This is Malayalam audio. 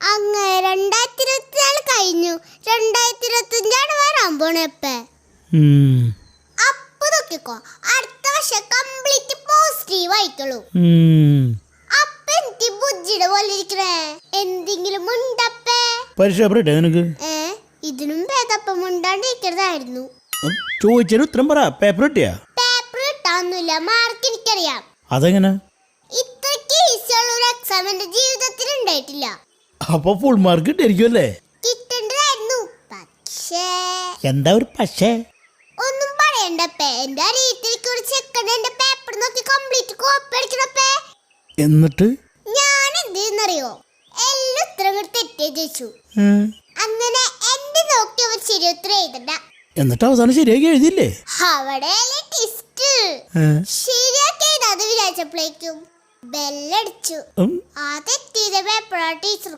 അങ്ങനെ 2024 കഴിഞ്ഞു. 2025 വരാൻ പോണേപ്പ. അപ്പൊ നോക്കിക്കോ, അടുത്ത വർഷം കംപ്ലീറ്റ് പോസിറ്റീവ് ആയിക്കോളൂ. അപ്പൊ എനിക്ക് ബുജ്ജിയുടെ പോലെ ഇരിക്കണേ. എന്തെങ്കിലും ഉണ്ടപ്പേ? നിനക്ക് ഇതിനും ഭേദപ്പം ഉണ്ടാണ്ടിരിക്കരുതായിരുന്നു. ചോദിച്ചൊരു ഉത്തരം പറ. പേപ്പർ കിട്ടിയാ? പേപ്പർ കിട്ടാന്നില്ല, മാർക്ക് എനിക്കറിയാം. അതെങ്ങനെ? ഇത്രക്ക് ഈസിയുള്ള ഒരു എക്സാം എന്റെ ജീവിതത്തിൽ ഉണ്ടായിട്ടില്ല. അപ്പൊ ഫുൾ മാർക്ക് കിട്ടിയിരിക്കും അല്ലേ? കിട്ടണ്ടായിരുന്നു. പക്ഷേ എന്താ ഒരു പക്ഷേ? ഒന്നും പറയണ്ടപ്പേ. എന്റെ അരിയത്തിലേക്ക് ഒരു ചെക്കൻ എന്റെ പേപ്പർ നോക്കി കംപ്ലീറ്റ് കോപ്പി അടിക്കണപ്പേ. എന്നിട്ട് ഞാൻ എന്തെന്നറിയോ, എല്ലാ ഉത്തരങ്ങൾ തെറ്റേ ചോദിച്ചു. അങ്ങനെ എന്റെ നോക്കി അവർ ശരി ഉത്തരം എഴുതണ്ട. എന്നിട്ട് അവസാനം ശരിയാക്കി എഴുതിയില്ലേ? അവിടെ ടെസ്റ്റ് ശരിയാക്കി എഴുതാതെ വിചാരിച്ചപ്പോഴേക്കും ബെല്ലടിച്ചു. ആ തെറ്റിയത് പേപ്പർ ടീച്ചർ